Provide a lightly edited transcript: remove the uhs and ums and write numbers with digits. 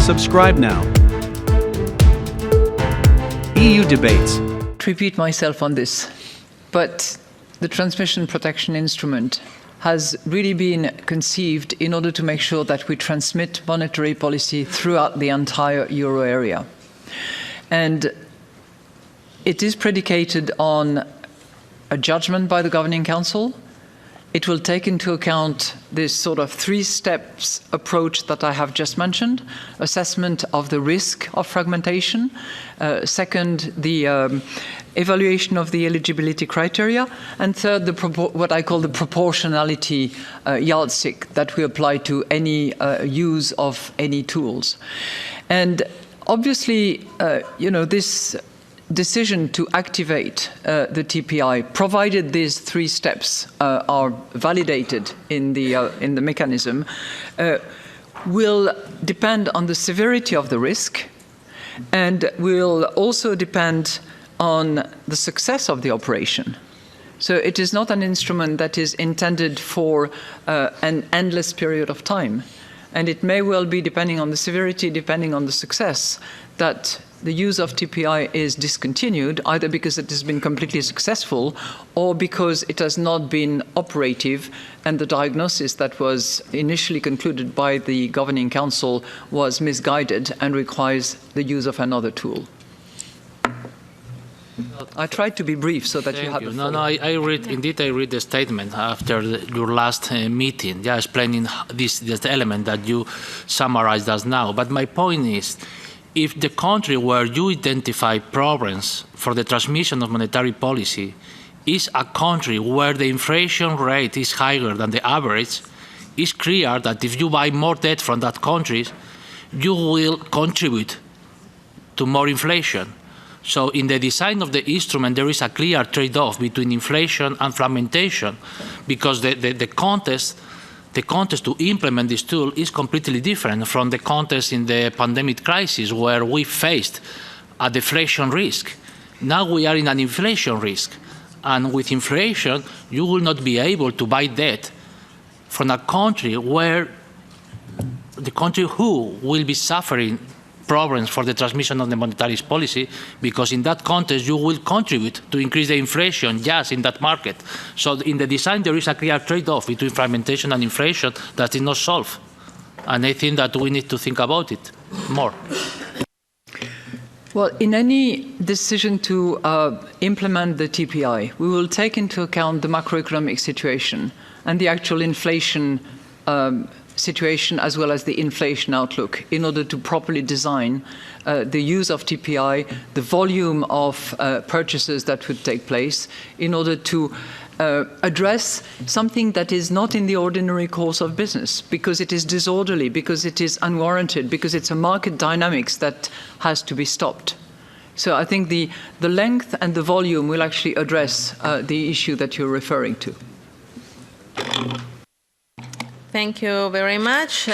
Subscribe now. EU debates. To repeat myself on this, but the transmission protection instrument has really been conceived in order to make sure that we transmit monetary policy throughout the entire euro area. And it is predicated on a judgment by the Governing Council. It will take into account this sort of three steps approach that I have just mentioned: assessment of the risk of fragmentation, second, the evaluation of the eligibility criteria, and third, what I call the proportionality yardstick that we apply to any use of any tools. And obviously, this decision to activate the TPI, provided these three steps are validated in the mechanism, will depend on the severity of the risk, and will also depend on the success of the operation. So it is not an instrument that is intended for an endless period of time. And it may well be, depending on the severity, depending on the success, that the use of TPI is discontinued, either because it has been completely successful or because it has not been operative and the diagnosis that was initially concluded by the Governing Council was misguided and requires the use of another tool. I tried to be brief so that you have the floor. No, I read the statement after your last meeting, explaining this element that you summarized us now. But my point is, if the country where you identify problems for the transmission of monetary policy is a country where the inflation rate is higher than the average, it's clear that if you buy more debt from that country, you will contribute to more inflation. So in the design of the instrument, there is a clear trade-off between inflation and fragmentation, because the contest to implement this tool is completely different from the contest in the pandemic crisis, where we faced a deflation risk. Now we are in an inflation risk. And with inflation, you will not be able to buy debt from a country where the country who will be suffering problems for the transmission of the monetary policy, because in that context you will contribute to increase the inflation just in that market. So in the design there is a clear trade-off between fragmentation and inflation that is not solved. And I think that we need to think about it more. Well, in any decision to implement the TPI, we will take into account the macroeconomic situation and the actual inflation situation, as well as the inflation outlook, in order to properly design the use of TPI, the volume of purchases that would take place, in order to address something that is not in the ordinary course of business, because it is disorderly, because it is unwarranted, because it's a market dynamics that has to be stopped. So I think the length and the volume will actually address the issue that you're referring to. Thank you very much.